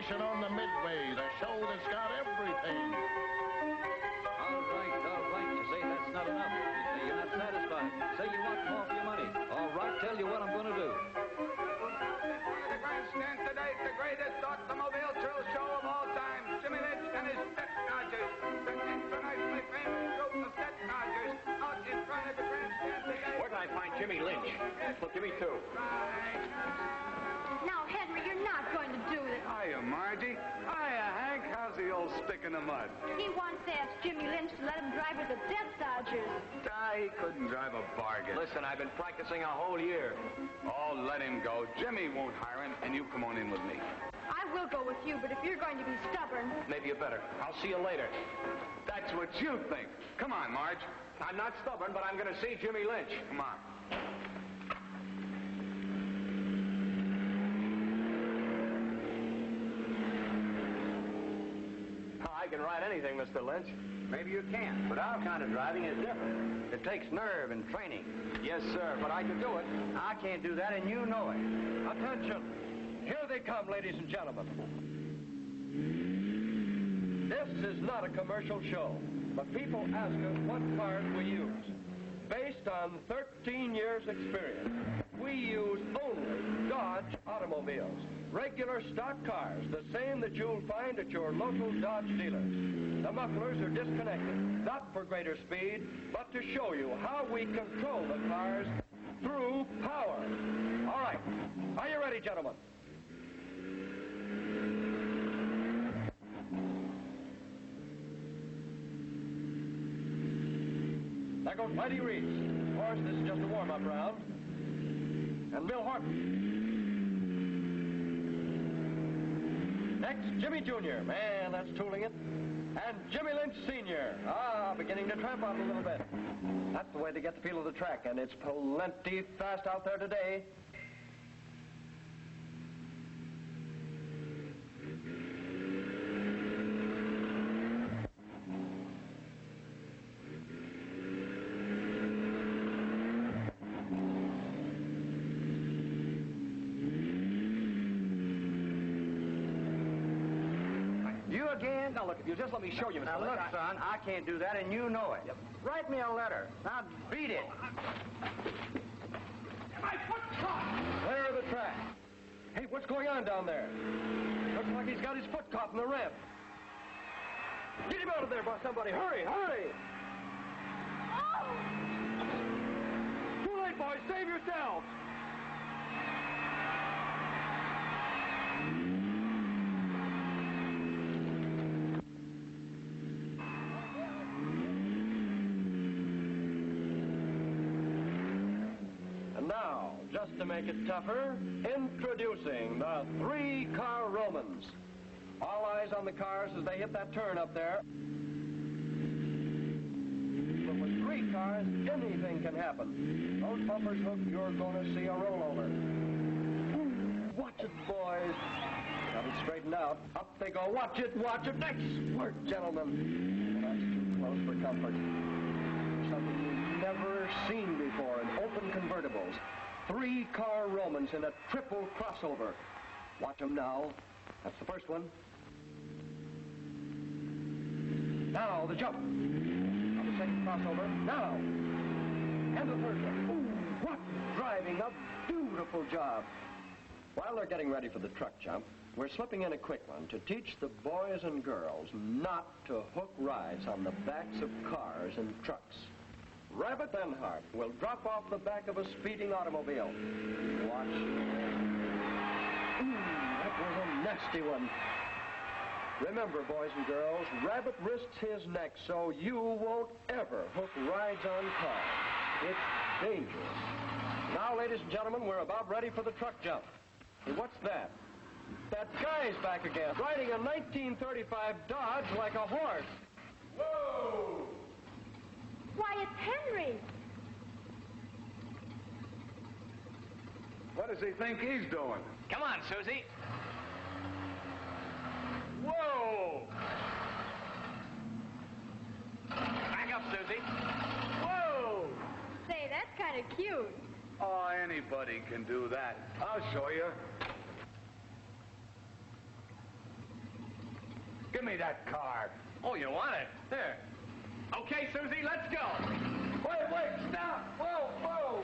exhibition on the Midway, the show that's got everything. All right. You say that's not enough. You say you're not satisfied. Say you want more for your money. All right, tell you what I'm going to do. The grandstand today, the greatest automobile thrill show of all time. Jimmie Lynch and his Step Dodgers. The internationally famous group of Step Dodgers out in front of the grandstand today. Where can I find Jimmie Lynch? Look, give me two. Now, Henry, you're not going to do this. Hiya, Margie. Hiya, Hank. How's the old stick in the mud? He once asked Jimmie Lynch to let him drive with the Step Dodgers. He couldn't drive a bargain. Listen, I've been practicing a whole year. Oh, let him go. Jimmy won't hire him, and you come on in with me. I will go with you, but if you're going to be stubborn... Maybe you better. I'll see you later. That's what you think. Come on, Marge. I'm not stubborn, but I'm going to see Jimmie Lynch. Come on. I can ride anything, Mr. Lynch. Maybe you can, but our kind of driving is different. It takes nerve and training. Yes, sir, but I can do it. I can't do that, and you know it. Attention! Here they come, ladies and gentlemen. This is not a commercial show, but people ask us what cars we use. Based on 13 years' experience, we use only Dodge automobiles. Regular stock cars, the same that you'll find at your local Dodge dealer. The mufflers are disconnected, not for greater speed, but to show you how we control the cars through power. All right, are you ready, gentlemen? There goes Mighty Reese. Of course, this is just a warm-up round. And Bill Horton. Next, Jimmie Jr. Man, that's tooling it. And Jimmie Lynch Sr. Beginning to tramp out a little bit. That's the way to get the feel of the track, and it's plenty fast out there today. Now, look, if you just let me show you, Mr. Now, look, son, I can't do that, and you know it. Write me a letter. Now, beat it. My foot caught! Clear of the track. Hey, what's going on down there? Looks like he's got his foot caught in the ramp. Get him out of there, somebody. Hurry, hurry! Oh! Too late, boys. Save yourselves! Now, just to make it tougher, introducing the three-car Romans. All eyes on the cars as they hit that turn up there. But with three cars, anything can happen. Those bumpers hook, you're going to see a rollover. Ooh, watch it, boys. Got it straightened out. Up they go. Watch it, watch it. Nice work, gentlemen. That's too close for comfort. Something you've never seen before in open convertibles. Three-car Romans in a triple crossover. Watch them now. That's the first one. Now the jump. Now the second crossover. Now. And the third one. Ooh, what driving. A beautiful job. While they're getting ready for the truck jump, we're slipping in a quick one to teach the boys and girls not to hook rides on the backs of cars and trucks. Rabbit Enhart will drop off the back of a speeding automobile. Watch. Ooh, that was a nasty one. Remember, boys and girls, Rabbit risks his neck so you won't ever hook rides on cars. It's dangerous. Now, ladies and gentlemen, we're about ready for the truck jump. Hey, what's that? That guy's back again, riding a 1935 Dodge like a horse. Whoa! Why, it's Henry. What does he think he's doing? Come on, Susie. Whoa! Back up, Susie. Whoa! Say, that's kind of cute. Oh, anybody can do that. I'll show you. Give me that car. Oh, you want it? Here. Okay, Susie, let's go. Wait, stop! Whoa! Whoa,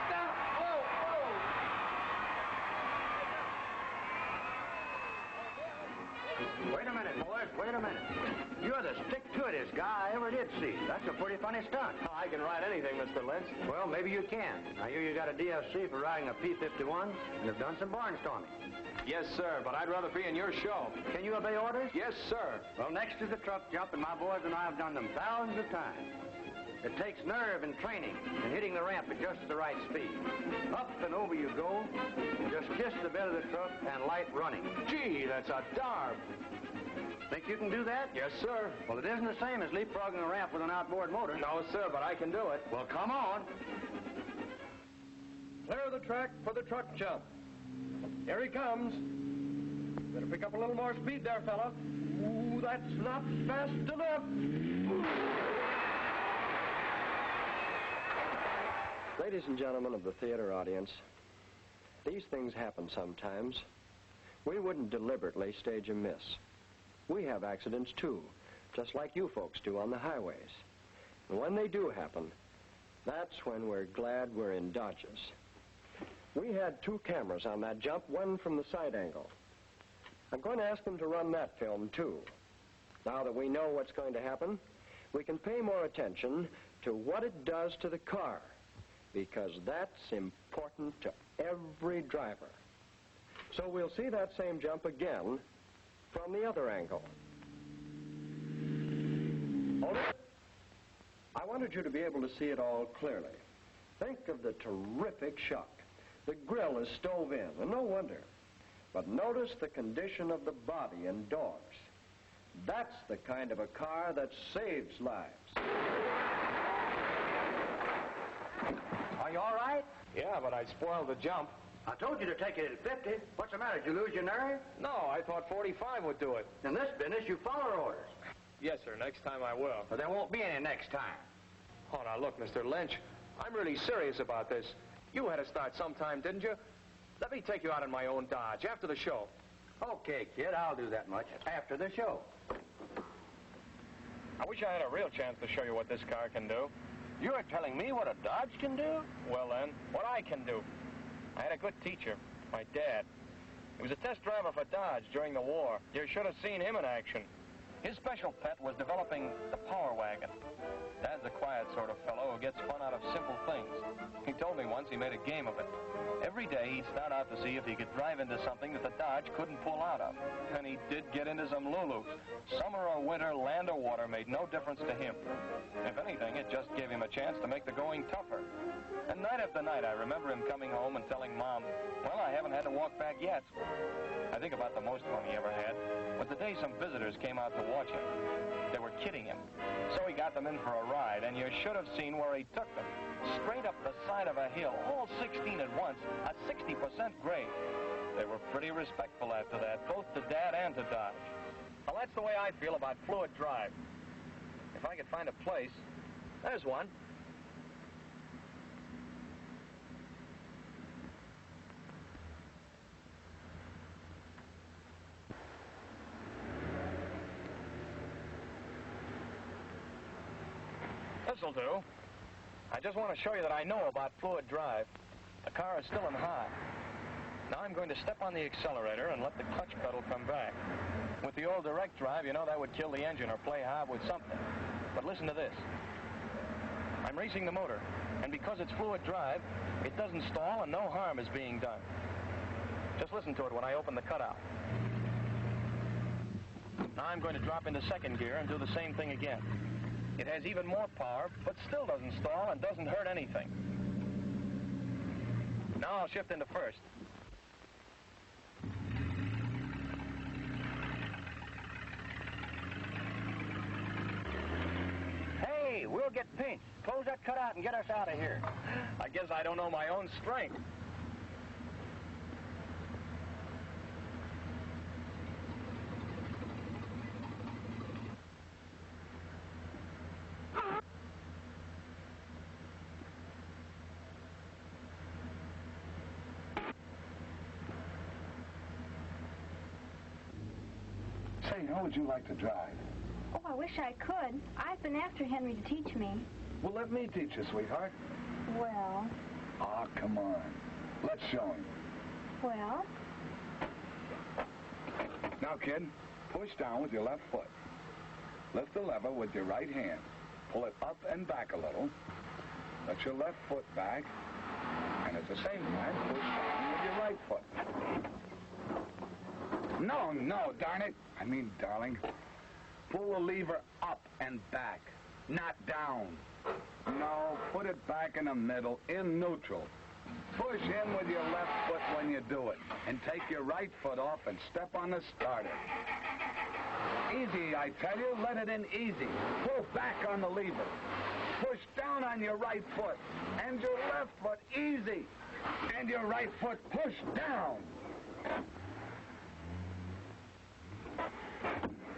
stop! Whoa! Wait a minute, boys, wait a minute. You're the stick-to-itest guy I ever did see. That's a pretty funny stunt. Oh, I can ride anything, Mr. Lynch. Well, maybe you can. I hear you got a DFC for riding a P-51 and have done some barnstorming. Yes, sir, but I'd rather be in your show. Can you obey orders? Yes, sir. Well, next is the truck jump, and my boys and I have done them thousands of times. It takes nerve and training and hitting the ramp at just the right speed. Up and over you go. Just kiss the bed of the truck and light running. Gee, that's a darb. Think you can do that? Yes, sir. Well, it isn't the same as leapfrogging a ramp with an outboard motor. No, sir, but I can do it. Well, come on. Clear the track for the truck jump. Here he comes. Better pick up a little more speed there, fella. Ooh, that's not fast enough. Ladies and gentlemen of the theater audience, these things happen sometimes. We wouldn't deliberately stage a miss. We have accidents too, just like you folks do on the highways. And when they do happen, that's when we're glad we're in Dodges. We had 2 cameras on that jump, one from the side angle. I'm going to ask them to run that film too. Now that we know what's going to happen, we can pay more attention to what it does to the car, because that's important to every driver. So we'll see that same jump again from the other angle. Hold it. I wanted you to be able to see it all clearly. Think of the terrific shock. The grill is stove in, and no wonder. But notice the condition of the body and doors. That's the kind of a car that saves lives. Are you all right? Yeah, but I spoiled the jump. I told you to take it at 50. What's the matter? Did you lose your nerve? No, I thought 45 would do it. In this business, you follow orders. Yes, sir. Next time I will. But there won't be any next time. Oh, now look, Mr. Lynch, I'm really serious about this. You had to start sometime, didn't you? Let me take you out in my own Dodge after the show. Okay, kid, I'll do that much after the show. I wish I had a real chance to show you what this car can do. You're telling me what a Dodge can do? Well, then, what I can do. I had a good teacher, my dad. He was a test driver for Dodge during the war. You should have seen him in action. His special pet was developing the power wagon. Dad's a quiet sort of fellow who gets fun out of simple things. He told me once he made a game of it. Every day he'd start out to see if he could drive into something that the Dodge couldn't pull out of. And he did get into some Lulus. Summer or winter, land or water made no difference to him. If anything, it just gave him a chance to make the going tougher. And night after night, I remember him coming home and telling Mom, well, I haven't had to walk back yet. I think about the most fun he ever had was the day some visitors came out to watch him. They were kidding him. So he got them in for a ride, and you should have seen where he took them. Straight up the side of a hill, all 16 at once, a 60% grade. They were pretty respectful after that, both to Dad and to Dodge. Well, that's the way I feel about Fluid Drive. If I could find a place, there's one. This'll do. I just want to show you that I know about Fluid Drive. The car is still in high. Now I'm going to step on the accelerator and let the clutch pedal come back. With the old direct drive, you know that would kill the engine or play hard with something. But listen to this. I'm racing the motor, and because it's Fluid Drive, it doesn't stall and no harm is being done. Just listen to it when I open the cutout. Now I'm going to drop into second gear and do the same thing again. It has even more power, but still doesn't stall and doesn't hurt anything. Now I'll shift into first. Hey, we'll get pinched. Close that cutout and get us out of here. I guess I don't know my own strength. Say, how would you like to drive? Oh, I wish I could. I've been after Henry to teach me. Well, let me teach you, sweetheart. Well, Oh, come on. Let's show him. well, Now, kid, push down with your left foot. Lift the lever with your right hand. Pull it up and back a little. Let your left foot back. And at the same time, push down with your right foot. No, darn it. I mean, darling. Pull the lever up and back, not down. No, put it back in the middle, in neutral. Push in with your left foot when you do it. And take your right foot off and step on the starter. Easy, I tell you. Let it in easy. Pull back on the lever. Push down on your right foot. And your left foot, easy. And your right foot, push down.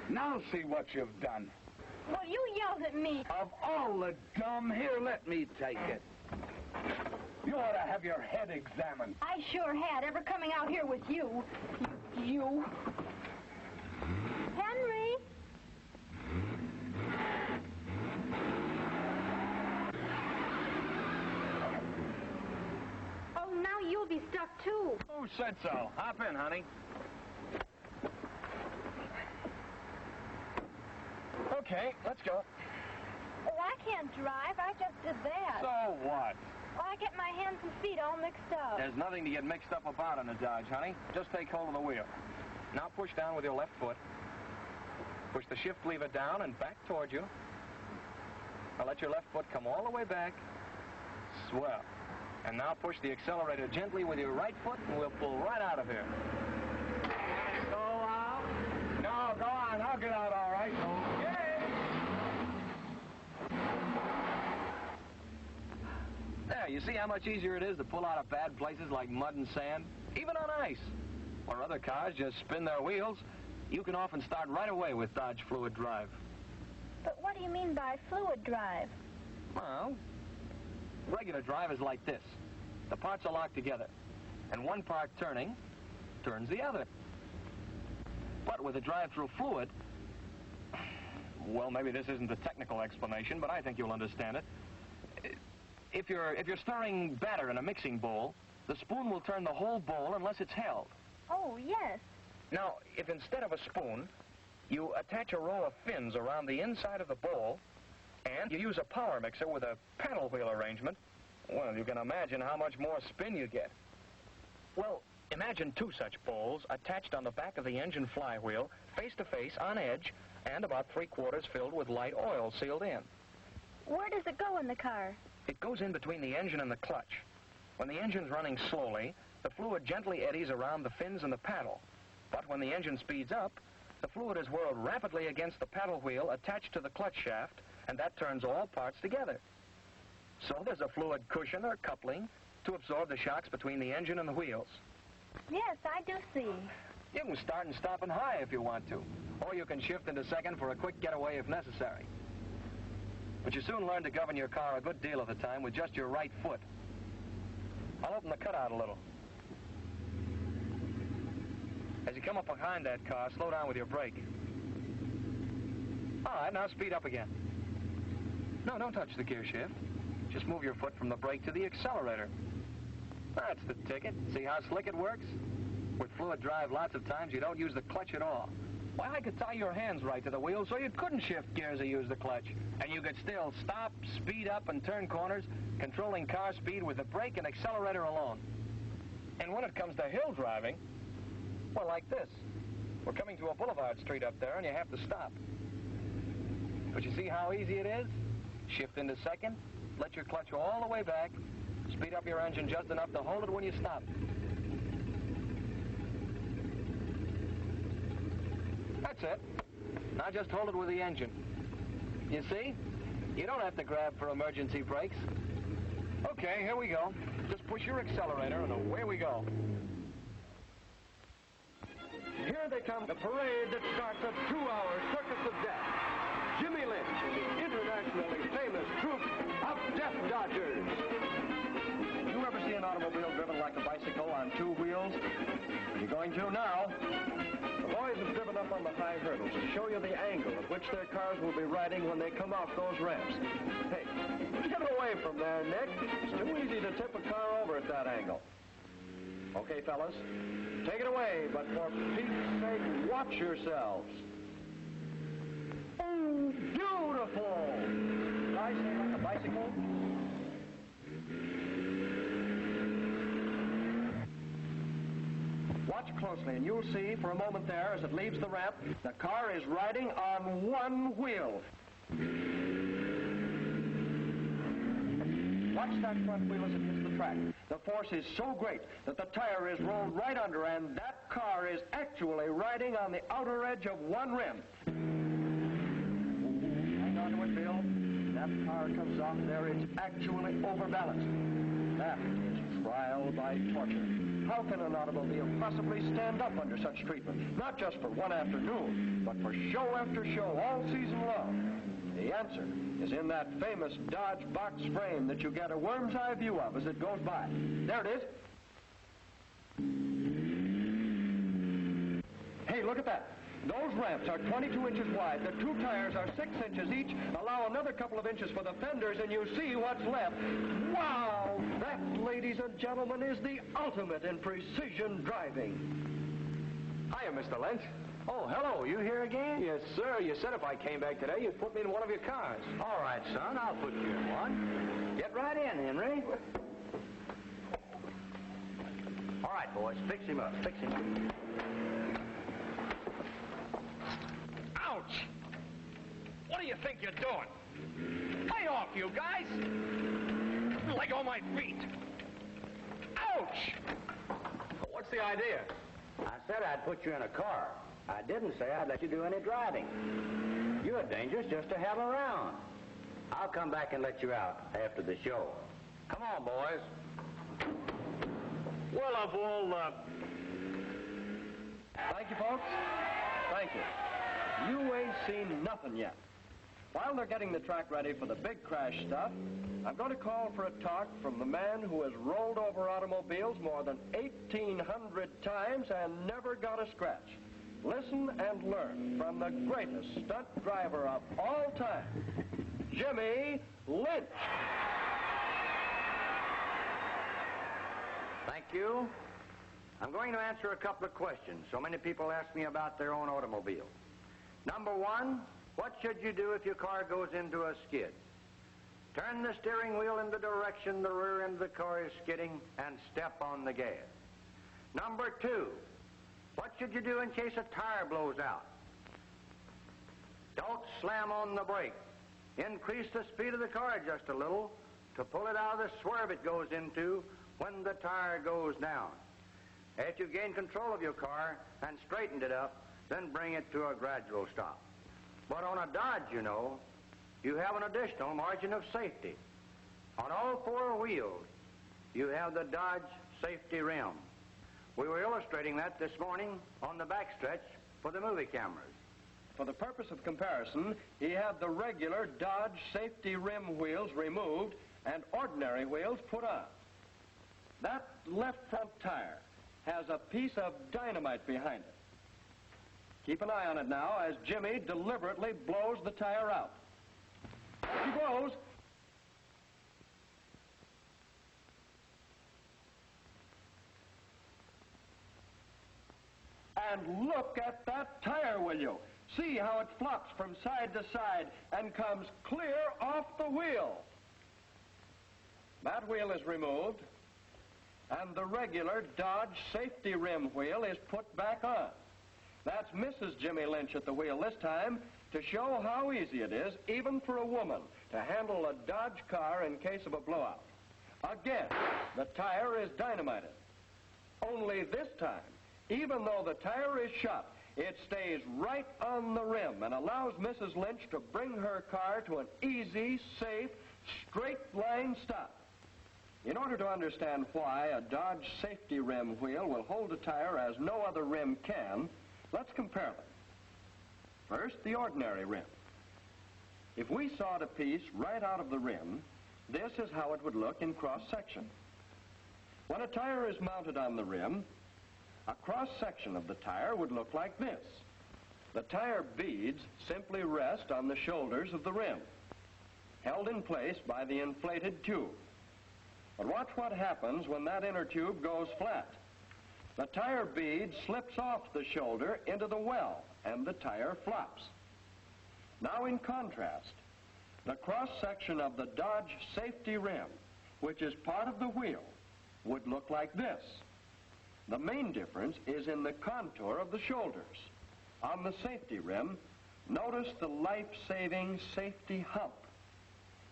Now see what you've done. well, you yelled at me. Of all the dumb, here, let me take it. You ought to have your head examined. I sure had, ever coming out here with you. You. Henry! Oh, now you'll be stuck, too. Who said so? Hop in, honey. Okay, let's go. Oh, I can't drive. I just did that. So what? Oh, I get my hands and feet all mixed up. There's nothing to get mixed up about in a Dodge, honey. Just take hold of the wheel. Now push down with your left foot. Push the shift lever down and back toward you. Now let your left foot come all the way back. Swell. And now push the accelerator gently with your right foot, and we'll pull right out of here. Go out. No, go on. I'll get out all right. Okay. There, you see how much easier it is to pull out of bad places like mud and sand? Even on ice. Where other cars just spin their wheels, you can often start right away with Dodge Fluid Drive. But what do you mean by fluid drive? Well, regular drive is like this. The parts are locked together, and one part turning turns the other. But with a drive-through fluid, well, maybe this isn't a technical explanation, but I think you'll understand it. If you're stirring batter in a mixing bowl, the spoon will turn the whole bowl unless it's held. Oh, yes. Now, if instead of a spoon, you attach a row of fins around the inside of the bowl, and you use a power mixer with a paddle wheel arrangement, well, you can imagine how much more spin you get. Well, imagine two such bowls attached on the back of the engine flywheel, face-to-face, on edge, and about 3/4 filled with light oil sealed in. Where does it go in the car? It goes in between the engine and the clutch. When the engine's running slowly, the fluid gently eddies around the fins and the paddle. But when the engine speeds up, the fluid is whirled rapidly against the paddle wheel attached to the clutch shaft, and that turns all parts together. So there's a fluid cushion or coupling to absorb the shocks between the engine and the wheels. Yes, I do see. You can start and stop in high if you want to, or you can shift into second for a quick getaway if necessary. But you soon learn to govern your car a good deal of the time with just your right foot. I'll open the cutout a little. As you come up behind that car, slow down with your brake. All right, now speed up again. No, don't touch the gear shift. Just move your foot from the brake to the accelerator. That's the ticket. See how slick it works? With fluid drive, lots of times you don't use the clutch at all. Why, I could tie your hands right to the wheel so you couldn't shift gears or use the clutch. And you could still stop, speed up, and turn corners, controlling car speed with the brake and accelerator alone. And when it comes to hill driving, well, like this. We're coming to a boulevard street up there, and you have to stop. But you see how easy it is? Shift into second, let your clutch all the way back, speed up your engine just enough to hold it when you stop. That's it. Now just hold it with the engine. You see? You don't have to grab for emergency brakes. Okay, here we go. Just push your accelerator and away we go. Here they come, the parade that starts a 2-hour circus of death. Jimmie Lynch and the internationally famous troupe of Death Dodgers. You ever see an automobile driven like a bicycle on two wheels? You're going to now. The boys have driven up on the high hurdles to show you the angle at which their cars will be riding when they come off those ramps. Hey, get away from there, Nick. It's too easy to tip a car over at that angle. Okay, fellas, take it away, but for Pete's sake, watch yourselves. Oh, beautiful! Did I say like a bicycle? Watch closely, and you'll see for a moment there, as it leaves the ramp, the car is riding on one wheel. Watch that front wheel as it hits the track. The force is so great that the tire is rolled right under, and that car is actually riding on the outer edge of one rim. Hang on to it, Bill. That car comes off there, it's actually overbalanced. That is trial by torture. How can an automobile possibly stand up under such treatment? Not just for one afternoon, but for show after show all season long. The answer is in that famous Dodge box frame that you get a worm's eye view of as it goes by. There it is. Hey, look at that. Those ramps are 22 inches wide. The two tires are 6 inches each. Allow another couple of inches for the fenders, and you see what's left. Wow! That, ladies and gentlemen, is the ultimate in precision driving. Hiya, Mr. Lynch. Oh, hello. You here again? Yes, sir. You said if I came back today, you'd put me in one of your cars. All right, son, I'll put you in one. Get right in, Henry. All right, boys, fix him up, fix him up. Ouch! What do you think you're doing? Lay off, you guys! Let go of my feet! Ouch! What's the idea? I said I'd put you in a car. I didn't say I'd let you do any driving. You're dangerous just to have around. I'll come back and let you out after the show. Come on, boys. Well, of all, Thank you, folks. Thank you. You ain't seen nothing yet. While they're getting the track ready for the big crash stuff, I'm going to call for a talk from the man who has rolled over automobiles more than 1,800 times and never got a scratch. Listen and learn from the greatest stunt driver of all time, Jimmie Lynch. Thank you. I'm going to answer a couple of questions. So many people ask me about their own automobile. Number one, what should you do if your car goes into a skid? Turn the steering wheel in the direction the rear end of the car is skidding and step on the gas. Number two, what should you do in case a tire blows out? Don't slam on the brake. Increase the speed of the car just a little to pull it out of the swerve it goes into when the tire goes down. After you've gained control of your car and straightened it up, then bring it to a gradual stop. But on a Dodge, you know, you have an additional margin of safety. On all four wheels, you have the Dodge safety rim. We were illustrating that this morning on the backstretch for the movie cameras. For the purpose of comparison, he had the regular Dodge safety rim wheels removed and ordinary wheels put on. That left front tire has a piece of dynamite behind it. Keep an eye on it now as Jimmie deliberately blows the tire out. He blows. And look at that tire, will you? See how it flops from side to side and comes clear off the wheel. That wheel is removed, and the regular Dodge safety rim wheel is put back on. That's Mrs. Jimmie Lynch at the wheel this time to show how easy it is, even for a woman, to handle a Dodge car in case of a blowout. Again, the tire is dynamited. Only this time, even though the tire is shot, it stays right on the rim and allows Mrs. Lynch to bring her car to an easy, safe, straight-line stop. In order to understand why a Dodge safety rim wheel will hold a tire as no other rim can, let's compare them. First, the ordinary rim. If we sawed a piece right out of the rim, this is how it would look in cross-section. When a tire is mounted on the rim, a cross-section of the tire would look like this. The tire beads simply rest on the shoulders of the rim, held in place by the inflated tube. But watch what happens when that inner tube goes flat. The tire bead slips off the shoulder into the well, and the tire flops. Now, in contrast, the cross-section of the Dodge safety rim, which is part of the wheel, would look like this. The main difference is in the contour of the shoulders. On the safety rim, notice the life-saving safety hump.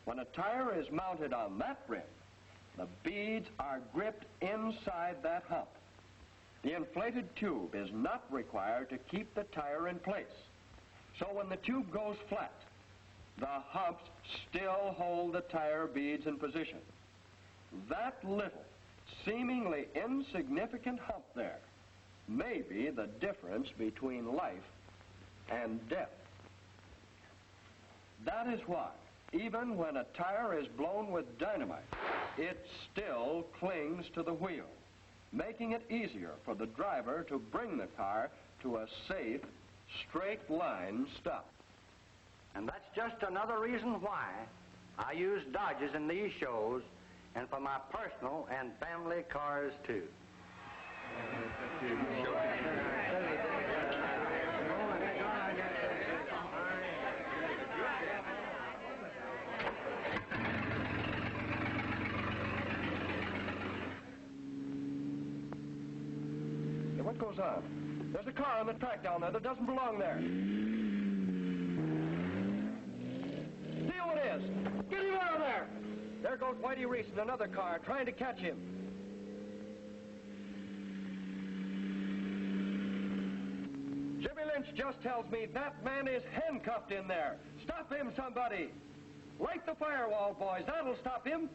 When a tire is mounted on that rim, the beads are gripped inside that hump. The inflated tube is not required to keep the tire in place. So when the tube goes flat, the humps still hold the tire beads in position. That little, seemingly insignificant hump there may be the difference between life and death. That is why, even when a tire is blown with dynamite, it still clings to the wheel, making it easier for the driver to bring the car to a safe, straight-line stop. And that's just another reason why I use Dodges in these shows and for my personal and family cars, too. Hey, what goes on? There's a car on the track down there that doesn't belong there. See who it is. Get him out of there! There goes Whitey Reese in another car, trying to catch him. Jimmie Lynch just tells me that man is handcuffed in there. Stop him, somebody! Light the firewall, boys. That'll stop him.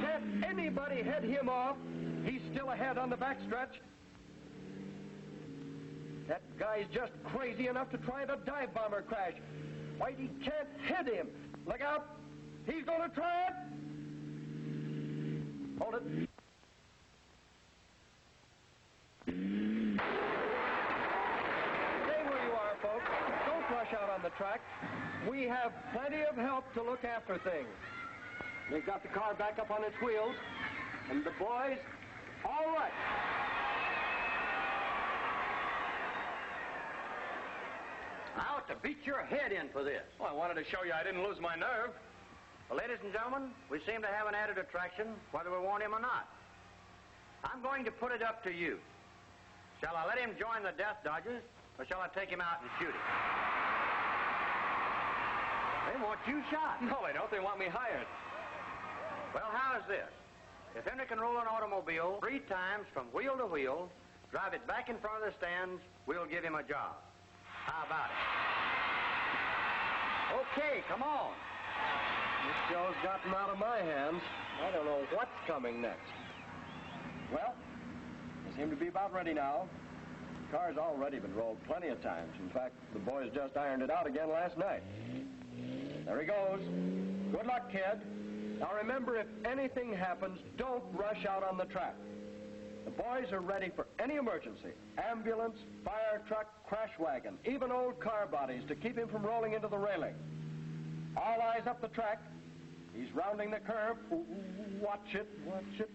Can't anybody head him off? He's still ahead on the backstretch. That guy's just crazy enough to try the dive bomber crash. Whitey can't hit him. Look out. He's going to try it. Hold it. Stay where you are, folks. Don't rush out on the track. We have plenty of help to look after things. They've got the car back up on its wheels, and the boys, all right. I ought to beat your head in for this. Well, I wanted to show you I didn't lose my nerve. Well, ladies and gentlemen, we seem to have an added attraction, whether we want him or not. I'm going to put it up to you. Shall I let him join the Death Dodgers, or shall I take him out and shoot him? They want you shot. No, they don't. They want me hired. Well, how is this? If Henry can roll an automobile 3 times from wheel to wheel, drive it back in front of the stands, we'll give him a job. How about it? Okay, come on. This show's gotten out of my hands. I don't know what's coming next. Well, they seem to be about ready now. The car's already been rolled plenty of times. In fact, the boys just ironed it out again last night. There he goes. Good luck, kid. Now remember, if anything happens, don't rush out on the track. The boys are ready for any emergency. Ambulance, fire truck, crash wagon, even old car bodies to keep him from rolling into the railing. All eyes up the track. He's rounding the curve. Ooh, watch it,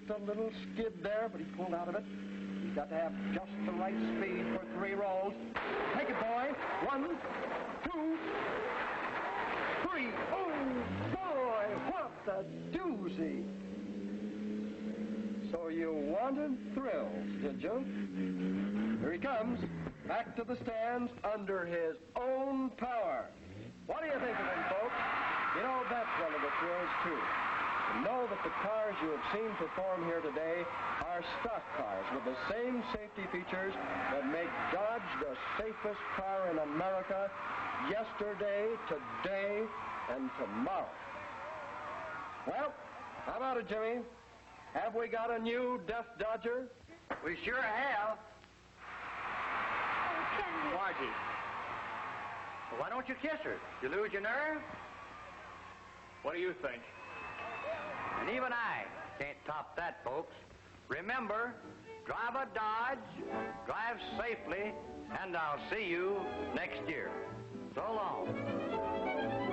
a little skid there, but he pulled out of it. He's got to have just the right speed for 3 rolls. Take it, boy. 1, 2, 3. Oh, boy, what a doozy. So you wanted thrills, did you? Here he comes, back to the stands under his own power. What do you think of him, folks? You know, that's one of the thrills, too. To know that the cars you have seen perform here today are stock cars with the same safety features that make Dodge the safest car in America yesterday, today, and tomorrow. Well, how about it, Jimmie? Have we got a new Death Dodger? We sure have. Oh, Henry. Margie. Well, why don't you kiss her? You lose your nerve? What do you think? And even I Can't top that, folks. Remember, drive a Dodge, drive safely, and I'll see you next year. So long.